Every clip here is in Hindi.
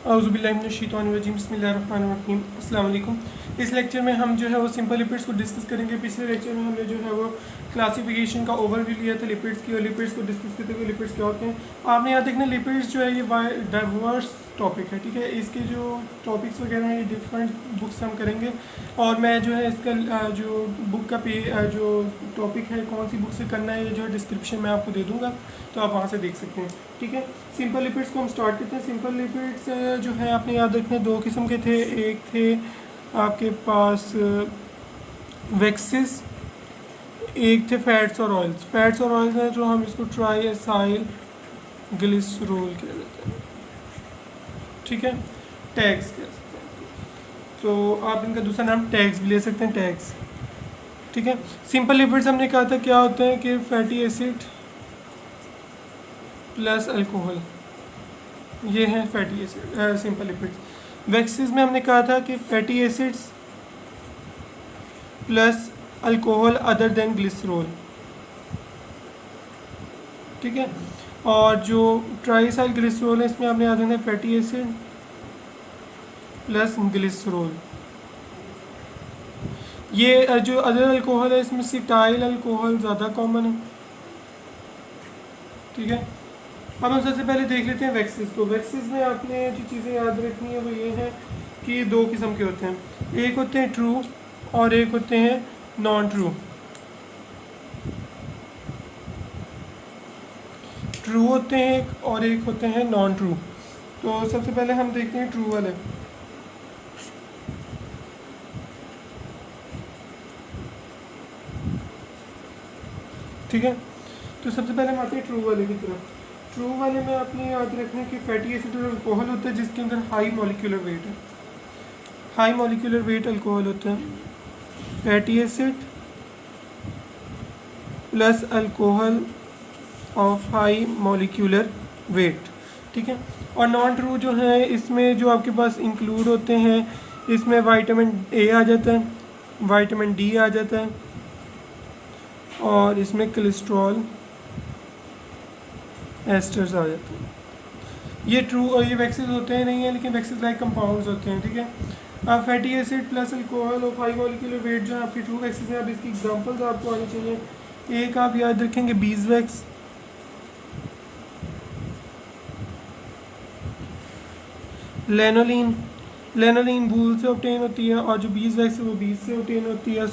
औज़ुबिल्लाहिमिनश्शैतानिर्रजीम बिस्मिल्लाहिर्रहमानिर्रहीम अस्सलाम वालेकुम। इस लेक्चर में हम जो है वो सिंपल लिपिड्स को डिस्कस करेंगे। पिछले लेक्चर में हमने जो है वो क्लासिफिकेशन का ओवरव्यू लिया था लिपिड्स की, और लिपिड्स को डिस्कस करते हुए लिपिड्स क्या होते हैं आपने यहाँ देखना। लिपिड्स जो है ये डाइवर्स टॉपिक है, ठीक है। इसके जो टॉपिक्स वगैरह हैं ये डिफरेंट बुक्स हम करेंगे, और मैं जो है इसका जो बुक का जो टॉपिक है कौन सी बुक से करना है ये जो है डिस्क्रिप्शन में आपको दे दूँगा, तो आप वहाँ से देख सकते हैं, ठीक है। सिंपल लिपिड्स को हम स्टार्ट करते हैं। सिंपल लिपिड्स जो है आपने याद रखने दो किस्म के थे। एक थे आपके पास वैक्सेस, एक थे फैट्स और ऑयल्स। फैट्स और ऑयल्स हैं जो हम इसको ट्राई एसाइल ग्लिसरॉल कह देते हैं, ठीक है। टैग्स कह सकते हैं, तो आप इनका दूसरा नाम टैग्स भी ले सकते हैं, टैग्स, ठीक है। सिंपल लिपिड्स हमने कहा था क्या होता है कि फैटी एसिड प्लस अल्कोहल, ये हैं fatty acid simple lipids. Waxes में हमने कहा था कि fatty acids plus alcohol other than glycerol, ठीक है। और जो ट्राइसाइल ग्लिसरॉल है इसमें आपने याद रखना है फैटी एसिड प्लस ग्लिसरॉल। ये जो अदर अल्कोहल है इसमें सिटाइल अल्कोहल ज़्यादा कॉमन है, ठीक है। अब हम सबसे पहले देख लेते हैं वैक्सेस को। वैक्सेस में आपने जो चीज़ें याद रखनी है वो ये है कि दो किस्म के होते हैं, एक होते हैं ट्रू और एक होते हैं नॉन ट्रू। ट्रू होते हैं और एक होते हैं नॉन ट्रू। तो सबसे पहले हम देखते हैं ट्रू वाले। ठीक है, तो सबसे पहले हम आते हैं ट्रू वाले की तरफ। ट्रू वाले में आपने याद रखना कि फैटी एसिड और अल्कोहल होता है जिसके अंदर हाई मॉलिक्यूलर वेट है। हाई मॉलिक्यूलर वेट अल्कोहल होता है, fatty acid plus alcohol of high molecular weight, ठीक है। और नॉन ट्रू जो है इसमें जो आपके पास इंक्लूड होते हैं इसमें विटामिन ए आ जाता है, विटामिन डी आ जाता है, और इसमें कोलेस्ट्रॉल एस्टर्स आ जाते हैं। ये ट्रू और ये वैक्सेस होते हैं नहीं है, लेकिन वैक्सेस लाइक कंपाउंड्स होते हैं, ठीक है। अब fatty acid plus alcohol of high molecular weight जो आपकी ट्रू वैक्सेस हैं, अब इसकी एग्जांपल्स आपको आनी चाहिए। एक आप याद रखेंगे बीजवैक्स, लेनोलिन। लेनोलिन वूल से ऑब्टेन होती है, और जो बीजवैक्स है वो बीज से ऑब्टेन होती है।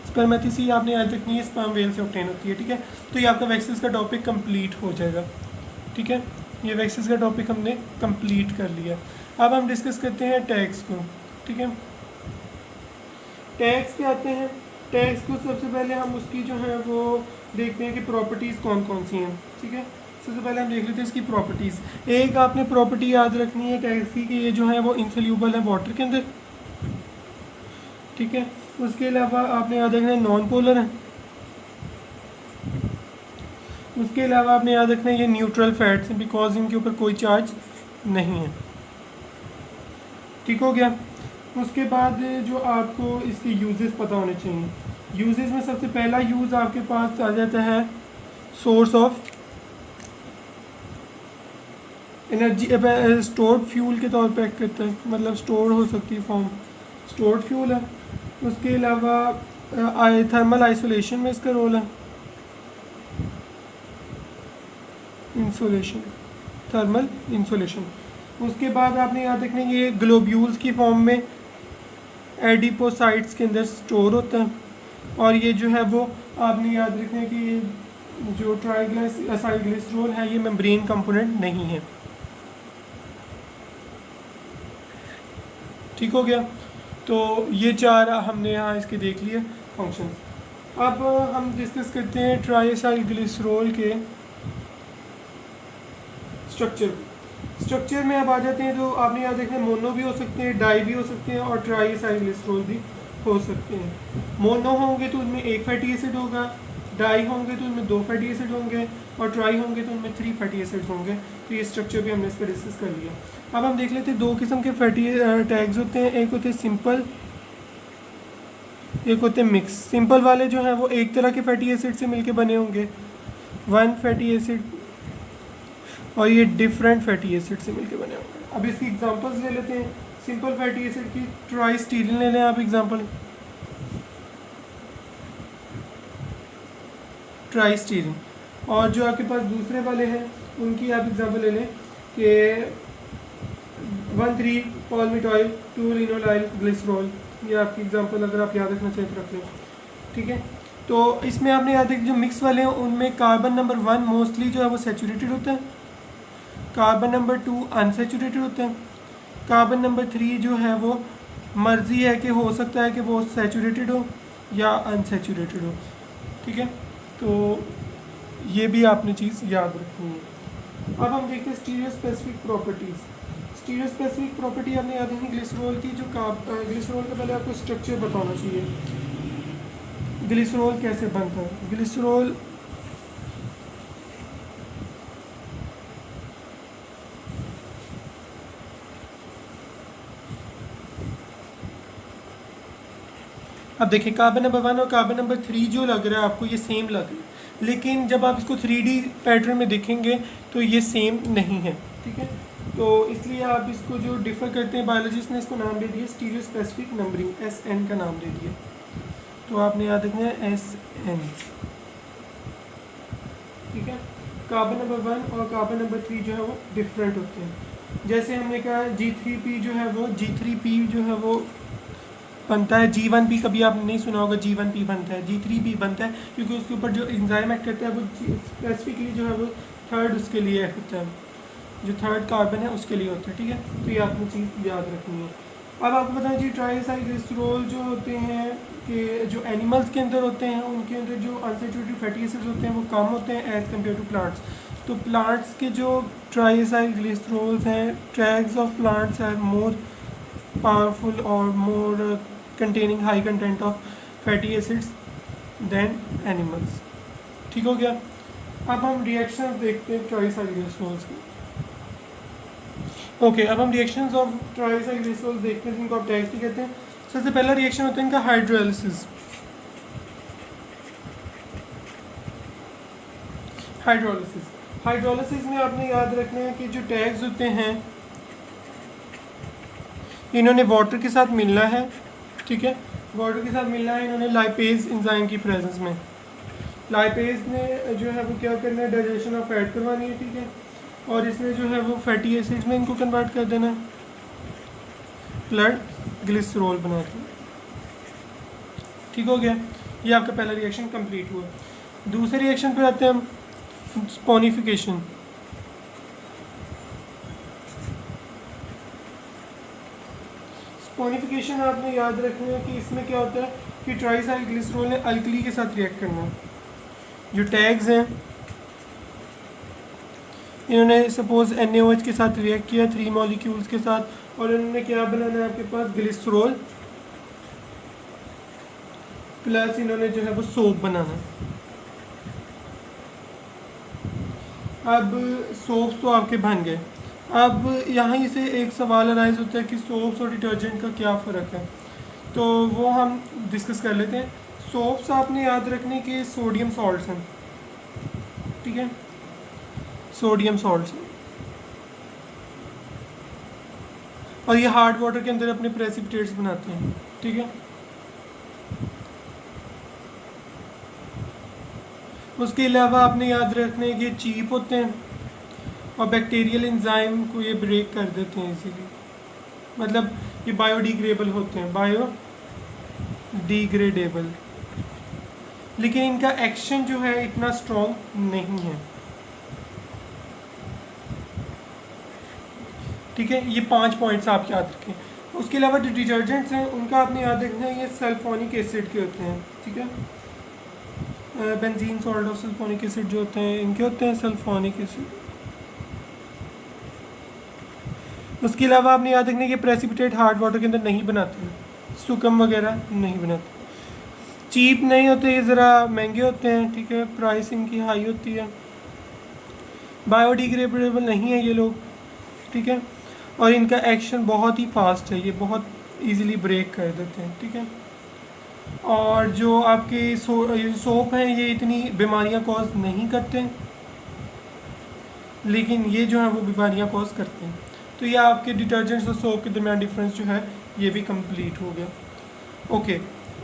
स्पर्मेटिसी आपने याद रखनी है, स्पर्म वेल से ऑब्टेन होती है, ठीक है। तो ये आपका वैक्सेस का टॉपिक कंप्लीट हो जाएगा, ठीक है। ये वैक्सेस का टॉपिक हमने कंप्लीट कर लिया। अब हम डिस्कस करते हैं टैग्स को, ठीक है। टैग्स पे आते हैं। टैग्स को सबसे पहले हम उसकी जो है वो देखते हैं कि प्रॉपर्टीज़ कौन कौन सी हैं, ठीक है। सबसे पहले हम देख लेते हैं इसकी प्रॉपर्टीज़। एक आपने प्रॉपर्टी याद रखनी है टैग्स की कि ये जो है वो इनसोल्यूबल है वाटर के अंदर, ठीक है। उसके अलावा आपने याद रखना है नॉन पोलर है। उसके अलावा आपने याद रखना है ये न्यूट्रल फैट्स हैं बिकॉज इनके ऊपर कोई चार्ज नहीं है, ठीक हो गया। उसके बाद जो आपको इसके यूजेस पता होने चाहिए। यूजेस में सबसे पहला यूज़ आपके पास आ जाता है source of energy, stored fuel के तौर पे एक्ट करता है, मतलब स्टोर हो सकती है फॉर्म, स्टोर्ड फ्यूल है। उसके अलावा थर्मल आइसोलेशन में इसका रोल है, इंसोलेशन, थर्मल इंसोलेशन। उसके बाद आपने याद रखना है ये ग्लोब्यूल्स की फॉर्म में एडिपोसाइट्स के अंदर स्टोर होता है, और ये जो है वो आपने याद रखना है कि जो ट्राइग्लिसराइड ग्लिसरॉल है ये मेम्ब्रेन कंपोनेंट नहीं है, ठीक हो गया। तो ये चार हमने यहाँ इसके देख लिए फंक्शन। अब हम डिस्कस करते हैं ट्राइसाइल ग्लिसरॉल के स्ट्रक्चर में अब आ जाते हैं। तो आपने याद रखना मोनो भी हो सकते हैं, डाई भी हो सकते हैं, और ट्राइसाइल ग्लिसरॉल भी हो सकते हैं। मोनो होंगे तो उनमें एक फैटी एसिड होगा, डाई होंगे तो उनमें दो फैटी एसिड होंगे, और ट्राई होंगे तो उनमें 3 फैटी एसिड्स होंगे। तो ये स्ट्रक्चर भी हमने इस पर डिस्कस कर लिया। अब हम देख लेते हैं दो किस्म के फैटी टैग्स होते हैं, एक होते हैं सिंपल, एक होते हैं मिक्स। सिंपल वाले जो हैं वो एक तरह के फैटी एसिड से मिलके बने होंगे, वन फैटी एसिड और ये डिफरेंट फैटी एसिड से मिलकर बने होंगे। अब इसकी एग्जांपल्स ले लेते हैं। सिंपल फैटी एसिड की ट्राइस्टीरिन ले लें आप एग्जांपल, ट्राइस्टीरिन। और जो आपके पास दूसरे वाले हैं उनकी आप एग्जांपल ले लें कि 1,3 पाल्मिटॉइल 2 लिनोलाइल ग्लिसरॉल। ये आपकी एग्जांपल अगर आप याद रखना चाहें तो रख लें, ठीक है। तो इसमें आपने याद रखा जो मिक्स वाले हैं उनमें कार्बन नंबर 1 मोस्टली जो है वो सैचुरेटेड होता है, कार्बन नंबर 2 अनसैचुरेटेड होता है, कार्बन नंबर 3 जो है वो मर्जी है कि हो सकता है कि वो सैचुरेटेड हो या अनसैचुरेटेड हो, ठीक है। तो ये भी आपने चीज़ याद रखनी है। अब हम देखते हैं stereo specific properties. Stereo specific property आपने याद रखनी ग्लिसरॉल की। जो ग्लिसरॉल का पहले आपको स्ट्रक्चर बताना चाहिए, ग्लिसरॉल कैसे बनता है। ग्लिसरॉल अब देखिए कार्बन नंबर 1 और कार्बन नंबर 3 जो लग रहा है आपको ये सेम लग रहा है, लेकिन जब आप इसको 3D पैटर्न में देखेंगे तो ये सेम नहीं है, ठीक है। तो इसलिए आप इसको जो डिफ़र करते हैं, बायोलॉजिस्ट ने इसको नाम दे दिया स्टीरियो स्पेसिफिक नंबरिंग, SN का नाम दे दिया। तो आपने याद रखना है SN, ठीक है। कार्बन नंबर 1 और कार्बन नंबर 3 जो है वो डिफरेंट होते हैं। जैसे हमने कहा G3P जो है वो G3P जो है वो बनता है, G1P कभी आपने नहीं सुना होगा, G1P बनता है, G3P बनता है क्योंकि उसके ऊपर जो एंजाइम एक्ट करता है वो स्पेसिफिकली जो है वो थर्ड उसके लिए एक्ट होता है, जो थर्ड कार्बन है उसके लिए होता है, ठीक है। तो ये आपने चीज़ याद रखनी है। अब आपको बताएं जी ट्राइसाइक्लिसरॉल जो होते हैं कि जो एनिमल्स के अंदर होते हैं उनके अंदर जो अनसैचुरेटेड फैटी एसिड्स होते हैं वो कम होते हैं एज़ कम्पेयर टू प्लांट्स। तो प्लांट्स के जो ट्राइसाइक्लिसरॉल्स हैं, TAGs of plants are more powerful और more containing high content of fatty acids than animals, ठीक हो गया। अब हम रिएक्शंस देखते हैं ट्राइसाइक्लिसरॉल्स की। ओके, अब हम रिएक्शंस ऑफ ट्राइसाइक्लिसरॉल्स देखते हैं जिनको आप टैग्स भी कहते हैं। सबसे पहला रिएक्शन होता है इनका हाइड्रोलिसिस। हाइड्रोलिसिस में आपने याद रखना है कि जो टैग्स होते हैं इन्होंने वाटर के साथ मिलना है, ठीक है। वाटर के साथ मिलना है इन्होंने लाइपेज एंजाइम की प्रेजेंस में। लाइपेज ने जो है वो क्या करना है, डाइजेशन ऑफ फैट करवानी है, ठीक है। और इसमें जो है वो फैटी एसिड्स में इनको कन्वर्ट कर देना है, ब्लड ग्लिसरॉल बना के, ठीक हो गया। ये आपका पहला रिएक्शन कंप्लीट हुआ। दूसरे रिएक्शन पे आते हैं हम, स्पोनिफिकेशन। स्पोनिफिकेशन आपने याद रखना है कि इसमें क्या होता है कि ट्राइसाइक्लिसरॉल ने अल्कली के साथ रिएक्ट करना है। जो टैग्स हैं इन्होंने सपोज NaOH के साथ रिएक्ट किया 3 मॉलिक्यूल्स के साथ, और इन्होंने क्या बनाना है आपके पास ग्लिसरॉल प्लस इन्होंने जो है वो सोप बनाना है। अब सोप्स तो आपके बन गए। अब यहाँ से एक सवाल अराइज होता है कि सोप्स और डिटर्जेंट का क्या फ़र्क है, तो वो हम डिस्कस कर लेते हैं। सोप्स आपने याद रखने के सोडियम सॉल्ट्स हैं, ठीक है, सोडियम सॉल्ट्स, और ये हार्ड वाटर के अंदर अपने प्रेसिपिटेट्स बनाते हैं, ठीक है। उसके अलावा आपने याद रखने के चीप होते हैं और बैक्टीरियल एंजाइम को ये ब्रेक कर देते हैं इजीली, मतलब ये बायोडिग्रेडेबल होते हैं, बायोडिग्रेडेबल, लेकिन इनका एक्शन जो है इतना स्ट्रॉन्ग नहीं है, ठीक है। ये 5 पॉइंट्स आप याद रखें। उसके अलावा जो डिटर्जेंट्स हैं उनका आपने याद रखना है ये सल्फोनिक एसिड के होते हैं, ठीक है। बेंजीन सॉल्ट और सल्फोनिक एसिड जो होते हैं इनके होते हैं सल्फोनिक एसिड। उसके अलावा आपने याद रखना है कि प्रेसिपिटेट हार्ड वाटर के अंदर नहीं बनाते हैं, सुकम वगैरह नहीं बनाते, चीप नहीं होते, ये ज़रा महंगे होते हैं, ठीक है, प्राइस इनकी हाई होती है, बायोडिग्रेडेबल नहीं है ये लोग, ठीक है, और इनका एक्शन बहुत ही फास्ट है, ये बहुत इजीली ब्रेक कर देते हैं, ठीक है। और जो आपके सोप हैं ये इतनी बीमारियां कॉज नहीं करते, लेकिन ये जो है वो बीमारियाँ कॉज करते हैं। तो ये आपके डिटर्जेंट्स और सोप के दरमियान डिफरेंस जो है ये भी कंप्लीट हो गया। ओके,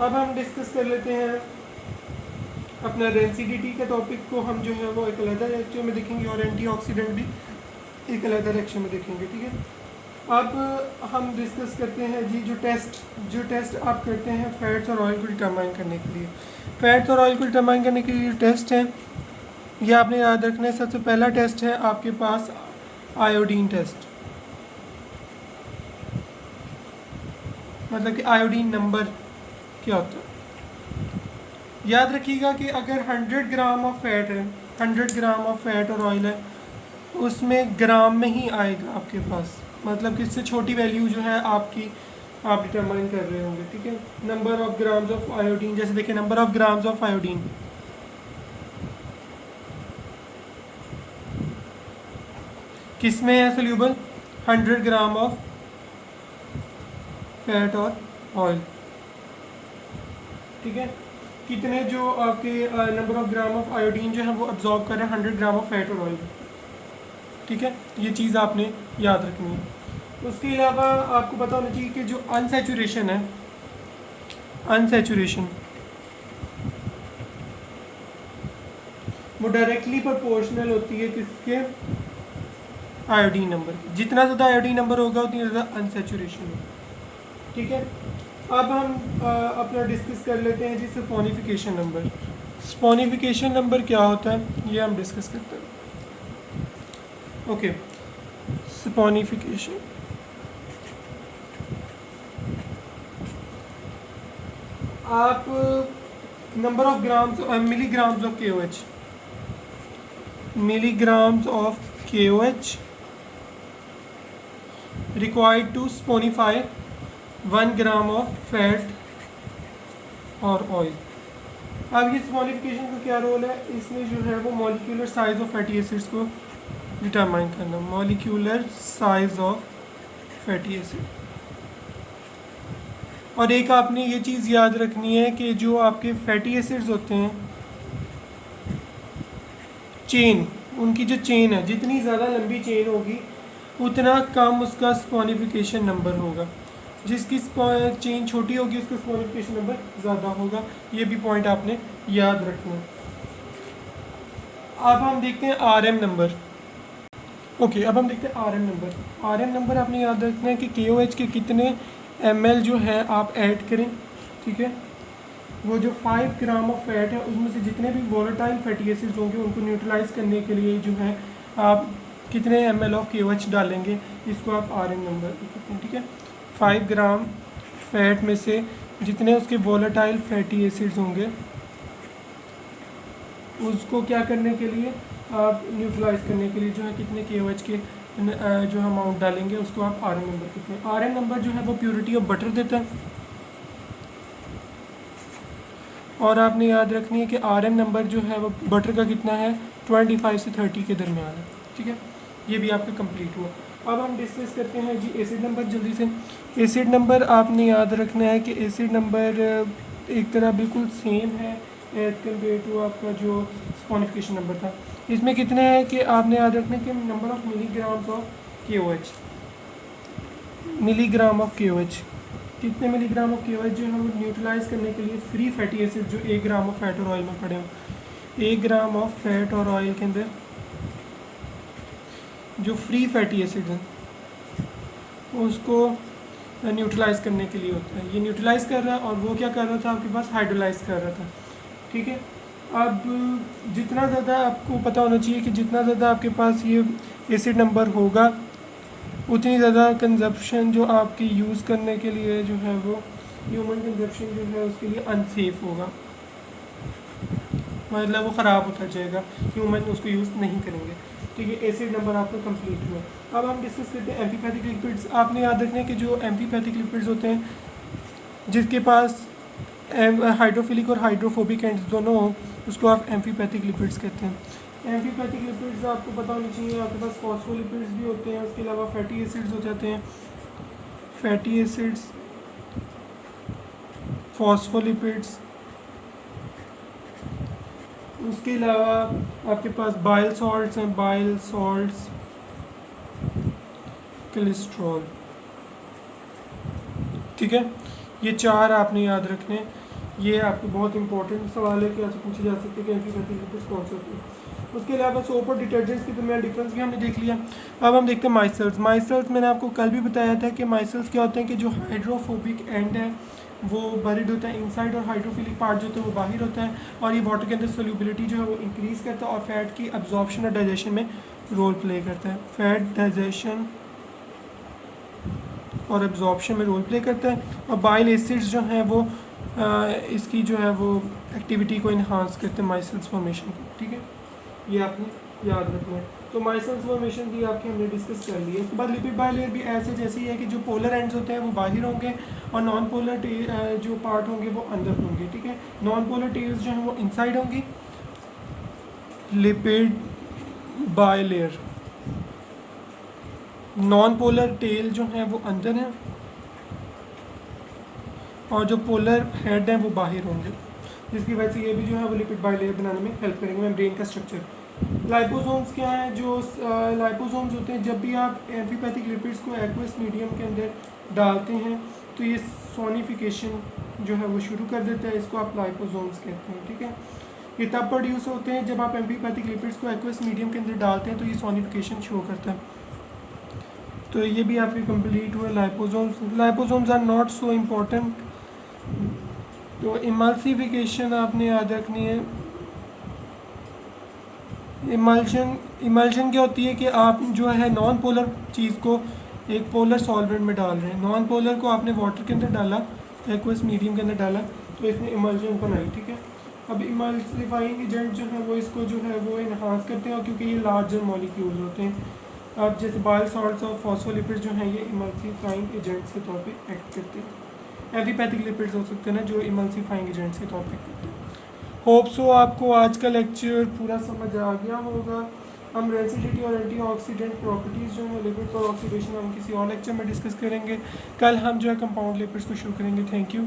अब हम डिस्कस कर लेते हैं अपना रेंसिडिटी के टॉपिक को। हम जो है वो एक अलग लेक्चर में देखेंगे और एंटीऑक्सीडेंट भी एक अलग लेक्चर में देखेंगे, ठीक है। अब हम डिस्कस करते हैं जी जो टेस्ट आप करते हैं फैट्स और ऑयल को डिटरमाइन करने के लिए। फैट्स और ऑयल को डिटरमाइन करने के लिए टेस्ट हैं, ये आपने याद रखना है। सबसे पहला टेस्ट है आपके पास आयोडीन टेस्ट, मतलब कि आयोडीन नंबर क्या होता है। याद रखिएगा कि अगर 100 ग्राम ऑफ फैट है, 100 ग्राम ऑफ फैट और ऑयल है, उसमें ग्राम में ही आएगा आपके पास, मतलब कि इससे छोटी वैल्यू जो है आपकी आप डिटरमाइन कर रहे होंगे, ठीक है। Number of grams of iodine, जैसे देखिए number of grams of iodine किस में है सोल्यूबल, 100 ग्राम ऑफ फैट और ऑयल, ठीक है। कितने जो आपके number of gram of iodine जो है वो अब्जॉर्ब कर रहे हैं 100 ग्राम ऑफ फैट और ऑयल, ठीक है। ये चीज़ आपने याद रखनी है। उसके अलावा आपको पता होना चाहिए कि जो अनसैचुरेशन है, अनसैचुरेशन वो डायरेक्टली प्रोपोर्शनल होती है किसके, आयोडीन नंबर की। जितना ज़्यादा आयोडीन नंबर होगा उतनी ज़्यादा अनसैचुरेशन होगा, ठीक है। अब हम अपना डिस्कस कर लेते हैं जी स्पोनिफिकेशन नंबर। स्पोनिफिकेशन नंबर क्या होता है ये हम डिस्कस करते हैं। ओके, स्पोनिफिकेशन आप number of grams milligrams of KOH, milligrams of KOH required to sponify 1 gram of fat और ऑयल। अब ये स्पॉनिफिकेशन का क्या रोल है, इसमें जो है वो molecular size of fatty acids को डिटरमाइन करना, molecular size of fatty acid. और एक आपने ये चीज़ याद रखनी है कि जो आपके फैटी एसिड्स होते हैं, चेन, उनकी जो चेन है, जितनी ज़्यादा लंबी चेन होगी उतना कम उसका स्पॉनिफिकेशन नंबर होगा। जिसकी चेन छोटी होगी उसका स्पॉनिफिकेशन नंबर ज़्यादा होगा। ये भी पॉइंट आपने याद रखना है। अब हम देखते हैं RM नंबर। ओके, अब हम देखते हैं RM नंबर। RM नंबर आपने याद रखना है कि KOH के कितने ml जो है आप ऐड करें, ठीक है। वो जो 5 ग्राम ऑफ फैट है उसमें से जितने भी वोलेटाइल फैटी एसिड्स होंगे उनको न्यूट्रलाइज करने के लिए जो है आप कितने ml ऑफ KOH डालेंगे, इसको आप RM नंबर कहते हैं, ठीक है। 5 ग्राम फैट में से जितने उसके वोलेटाइल फैटी एसिड्स होंगे उसको क्या करने के लिए आप न्यूट्रलाइज करने के लिए जो है कितने KOH के जो अमाउंट डालेंगे उसको आप RM नंबर कहते हैं। RM नंबर जो है वो प्योरिटी ऑफ बटर देता है। और आपने याद रखनी है कि RM नंबर जो है वो बटर का कितना है, 25 से 30 के दरमियान है, ठीक है। ये भी आपका कंप्लीट हुआ। अब हम डिस्कस करते हैं जी एसिड नंबर जल्दी से। एसिड नंबर आपने याद रखना है कि एसिड नंबर एक तरह बिल्कुल सेम है एज कम्पेयर टू आपका जो स्पॉनिफिकेशन नंबर था। इसमें कितने हैं कि आपने याद रखना है कि number of milligrams of KOH, milligram of KOH, कितने मिलीग्राम ऑफ KOH जो हम न्यूट्रलाइज करने के लिए फ्री फैटी एसिड जो 1 ग्राम ऑफ फैट और ऑयल में पड़े हों। 1 ग्राम ऑफ फैट और ऑयल के अंदर जो फ्री फैटी एसिड हैं उसको न्यूट्रलाइज करने के लिए होता है। ये न्यूट्रलाइज कर रहा है और वो क्या कर रहा था, आपके पास हाइड्रोलाइज कर रहा था, ठीक है। अब जितना ज़्यादा आपको पता होना चाहिए कि जितना ज़्यादा आपके पास ये एसिड नंबर होगा उतनी ज़्यादा कंजप्शन जो आपकी यूज़ करने के लिए जो है वो ह्यूमन कंजप्शन जो है उसके लिए अनसेफ होगा, मतलब वो ख़राब होता जाएगा, ह्यूमन उसको यूज़ नहीं करेंगे, ठीक है। एसिड नंबर आपका कंप्लीट हुआ। अब हम डिस्कस करते हैं एम्फीपैथिक लिपिड्स। आपने याद रखना है कि जो एम्फीपैथिक लिपिड्स होते हैं जिसके पास हाइड्रोफिलिक और हाइड्रोफोबिक एंड्स दोनों हो उसको आप एम्फीपैथिक लिपिड्स कहते हैं। एम्फीपैथिक लिपिड्स आपको पता होनी चाहिए, आपके पास फॉस्फोलिपिड्स भी होते हैं, उसके अलावा फैटी एसिड्स हो जाते हैं। फैटी एसिड्स, फॉस्फोलिपिड्स, उसके अलावा आपके पास बाइल सॉल्ट्स हैं, बाइल सॉल्ट्स, कोलेस्ट्रॉल, ठीक है। ये चार आपने याद रखने हैं। ये आपके बहुत इंपॉर्टेंट सवाल है कि आपसे पूछे जा सकते हैं कि एंटीपैथिक लिपिड्स कौन से होते हैं। उसके अलावा सोप और डिटर्जेंट्स के दरमियान डिफरेंस भी हमने देख लिया। अब हम देखते हैं माइसल्स। माइसल्स मैंने आपको कल भी बताया था कि माइसल्स क्या होते हैं कि जो हाइड्रोफोबिक एंड है वो बरिड होता है इनसाइड, और हाइड्रोफिलिक पार्ट जो होता है वो बाहर होता है, और ये वाटर के अंदर सोल्यूबिलिटी जो है वो इंक्रीज़ करता है और फैट की अब्जॉर्प्शन और डाइजेशन में रोल प्ले करता है। फैट डाइजेशन और एब्जॉर्प्शन में रोल प्ले करता है। और बाइल एसिड्स जो हैं वो इसकी जो है वो एक्टिविटी को इन्हांस करते हैं माइसल्स फॉर्मेशन को, ठीक है। ये आपने याद रखना है। तो माइसल्स फॉर्मेशन भी आपके हमने डिस्कस कर ली है। उसके बाद लिपिड बाइलेयर भी ऐसे जैसे ही है कि जो पोलर एंड्स होते हैं वो बाहर होंगे और नॉन पोलर जो पार्ट होंगे वो अंदर होंगे, ठीक है। नॉन पोलर टेल्स जो हैं वो इनसाइड होंगी। Lipid bilayer, non polar tail जो है वो अंदर हैं और जो पोलर हेड हैं वो बाहर होंगे, जिसकी वजह से ये भी जो है वो लिपिड बाइलेयर बनाने में हेल्प करेंगे। मेम्ब्रेन का स्ट्रक्चर। लाइपोसोम्स क्या है? जो लाइपोसोम्स होते हैं, जब भी आप एम्फीपैथिक लिपिड्स को एक्वस मीडियम के अंदर डालते हैं तो ये सोनिफिकेशन जो है वो शुरू कर देता है। इसको आप लाइपोसोम्स कहते हैं, ठीक है। ये तब प्रोड्यूस होते हैं जब आप एम्फीपैथिक लिपिड्स को एक्वस मीडियम के अंदर डालते हैं तो ये सोनिफिकेशन शो करता है। तो ये भी आपके कंप्लीट हुए liposomes. Liposomes are not so important. तो इमल्सिफिकेशन आपने याद रखनी है। इमल्शन क्या होती है कि आप जो है नॉन पोलर चीज़ को एक पोलर सॉल्वेंट में डाल रहे हैं। नॉन पोलर को आपने वाटर के अंदर डाला, एक्वस मीडियम के अंदर डाला, तो इसने इमल्शन बनाई, ठीक है। अब इमल्सिफाइंग एजेंट जो है वो इसको जो है वो इन्हांस करते हैं, और क्योंकि ये लार्जर मॉलिक्यूल होते हैं। अब जैसे बाइल सॉल्ट्स और फॉस्फोलिपिड्स जो हैं ये इमल्सिफाइंग एजेंट्स के तौर पे एक्ट करते हैं। एंटीपैथिक लिपिड्स हो सकते हैं ना जो इमल्सिफाइंग एजेंट्स के तौर पे एक्ट करते हैं। होप सो आपको आज का लेक्चर पूरा समझ आ गया होगा। हम रेंसिडिटी और एंटीऑक्सीडेंट प्रॉपर्टीज़ जो है लिपिड पर ऑक्सीडेशन हम किसी और लेक्चर में डिस्कस करेंगे। कल हम जो है कंपाउंड लिपिड्स को शुरू करेंगे। Thank you.